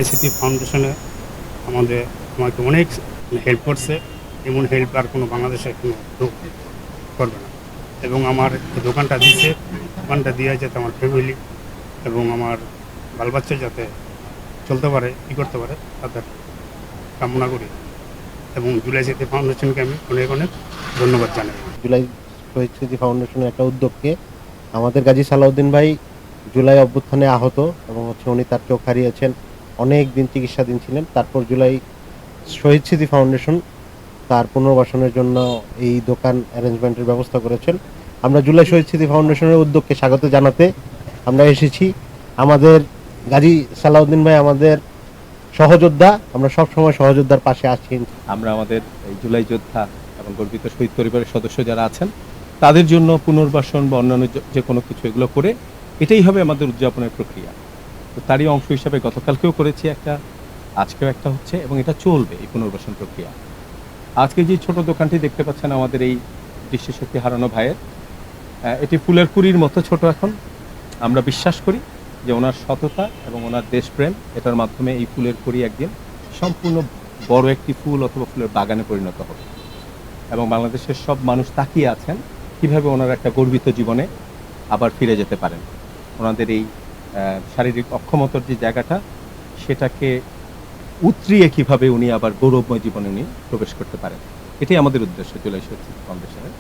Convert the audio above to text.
স্মৃতি ফাউন্ডেশনে আমাকে অনেক হেল্প করছে। এমন হেল্প আর কোনো বাংলাদেশে কোনো লোক করবে না। এবং আমার এই দোকানটা দিচ্ছে, দোকানটা দিয়ে যাতে আমার ফ্যামিলি এবং আমার বাল বাচ্চা যাতে চলতে পারে, করতে পারে, তাদের কামনা করি। এবং জুলাই স্মৃতি ফাউন্ডেশনকে আমি অনেক অনেক ধন্যবাদ জানাই। জুলাই শহীদ স্মৃতি ফাউন্ডেশনের একটা উদ্যোগকে আমাদের গাজী সালাউদ্দিন ভাই জুলাই অভ্যুত্থানে আহত এবং উনি তার চোখ হারিয়েছেন, অনেক দিন চিকিৎসাধীন ছিলেন। তারপর জুলাই শহীদ স্মৃতি ফাউন্ডেশন তার পুনর্বাসনের জন্য এই দোকান অ্যারেঞ্জমেন্টের ব্যবস্থা করেছেন। আমরা জুলাই শহীদ স্মৃতি ফাউন্ডেশনের উদ্যোগকে স্বাগত জানাতে আমরা এসেছি। আমাদের গাজী সালাউদ্দিন ভাই আমাদের সহযোদ্ধা, আমরা সব সময় সহযোদ্ধার পাশে আছি। আমরা আমাদের এই জুলাই যোদ্ধা এবং গর্বিত শহীদ পরিবারের সদস্য যারা আছেন তাদের জন্য পুনর্বাসন বা অন্যান্য যে কোনো কিছু এগুলো করে এটাই হবে আমাদের উদযাপনের প্রক্রিয়া। তো তারই অংশ হিসাবে গতকালকেও করেছি একটা, আজকেও একটা হচ্ছে এবং এটা চলবে এই পুনর্বাসন প্রক্রিয়া। আজকে যে ছোট দোকানটি দেখতে পাচ্ছেন আমাদের এই দৃষ্টিশক্তি হারানো ভাইয়ের, এটি ফুলের কুড়ির মতো ছোট। এখন আমরা বিশ্বাস করি যে ওনার সততা এবং ওনার দেশপ্রেম এটার মাধ্যমে এই ফুলের কুড়ি একদিন সম্পূর্ণ বড় একটি ফুল অথবা ফুলের বাগানে পরিণত হবে এবং বাংলাদেশের সব মানুষ তাকিয়ে আছেন কিভাবে ওনার একটা গর্বিত জীবনে আবার ফিরে যেতে পারেন। ওনাদের এই শারীরিক অক্ষমতার যে জায়গাটা সেটাকে উতরিয়ে কিভাবে উনি আবার গৌরবময় জীবনে উনি প্রবেশ করতে পারেন, এটাই আমাদের উদ্দেশ্য জুলাই শহীদ স্মৃতি ফাউন্ডেশনের।